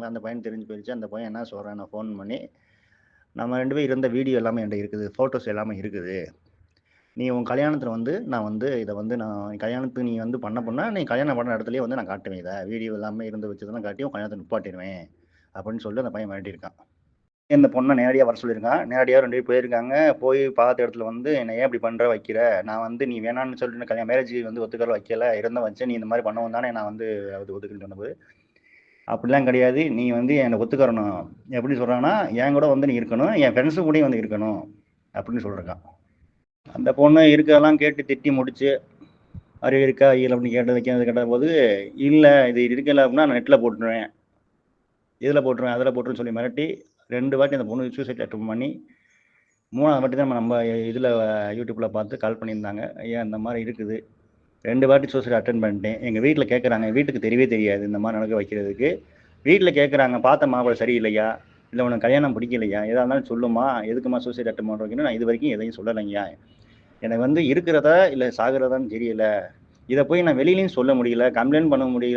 அந்த பையனுக்கு தெரிஞ்சு போயிருச்சு. அந்த பையன் என்ன சொல்றான், நான் ஃபோன் பண்ணி, நம்ம 2 பேரும் இருந்த வீடியோ எல்லாமே என்ட்ட இருக்குது. ஃபோட்டோஸ் எல்லாமே இருக்குது. நீ உன் கல்யாணத்துல வந்து நான் வந்து இத வந்து நான் கல்யாணத்துக்கு நீ வந்து பண்ண பொண்ணா, நீ கல்யாணம் பண்ண இடத்துலயே வந்து நான் காட்டுவேன் இத. வீடியோ எல்லாமே இருந்து வச்சதெல்லாம் காட்டி உன் கல்யாணத்த நிப்பாட்டிருவேன். அப்படின்னு சொல்லி அந்த பையன் மிரட்டியிருக்கான். இந்த பொண்ண நேரடியா வர சொல்லியிருக்கான். நேரடியா 2 பேரும் போயிருக்காங்க. போய் பார்த்த இடத்துல வந்து, "என்ன ஏன் இப்படி பண்ற? வைக்கிற? நான் வந்து நீ வேணான்னு சொல்லிட்டு மேரேஜ்க்கு வந்து ஒத்துக்கல வைக்கல. இருந்தும் வச்சேன். நீ இந்த மாதிரி பண்ணவும் தானே நான் வந்து அது ஒத்துக்கலன்னு சொன்னபோது, அப்படிலாம் கிடையாது. நீ வந்து என்ன ஒத்துக்கறணும்." எப்படி சொல்றான்னா, "என் கூட வந்து நீ இருக்கணும். என் ஃப்ரெண்ட்ஸு கூடயும் வந்து இருக்கணும்." அப்படின்னு சொல்லியிருக்கான். அந்த பொண்ணு இருக்கதெல்லாம் கேட்டு திட்டி முடிச்சு, "அறிவு இருக்கா? இல்ல?" அப்படின்னு கேட்டபோது, "இல்ல இது இருக்கல அப்படின்னா நான் நெட்ல போட்டுருவேன். இதுல போட்டுருவேன், அதுல போட்டுருவேன்னு" சொல்லி மிரட்டி 2 வாட்டி அந்த பொண்ணு சூசைட் அட்டெம்ப்ட் பண்ணி 3வது வாட்டி தான் நம்ம இதுல யூடியூப்ல பார்த்து கால் பண்ணியிருந்தாங்க. "ஐயா இந்த மாதிரி இருக்குது. 2 வாட்டி சூசைட் அட்டெண்ட் பண்ணிட்டேன். எங்க வீட்ல கேட்குறாங்க. வீட்டுக்கு தெரியவே தெரியாது இந்த மாதிரி நடக்க வைக்கிறதுக்கு. வீட்ல கேட்குறாங்க, பார்த்த மாப்பிள்ளை சரியில்லையா? இல்ல உனக்கு கல்யாணம் பிடிக்கலையா? எதா இருந்தாலும் சொல்லுமா. எதுக்கும்மா சூசைட் அட்டெம்ப்ட் பண்ற வைக்கணும்? நான் இதுவரைக்கும் எதையும் சொல்லலைங்கய்யா. எனக்கு வந்து இருக்கிறதா இல்ல சாகுறதான்னு தெரியல. இத போய் நான் வெளியிலயும் சொல்ல முடியல. கம்ப்ளைண்ட் பண்ண முடியல."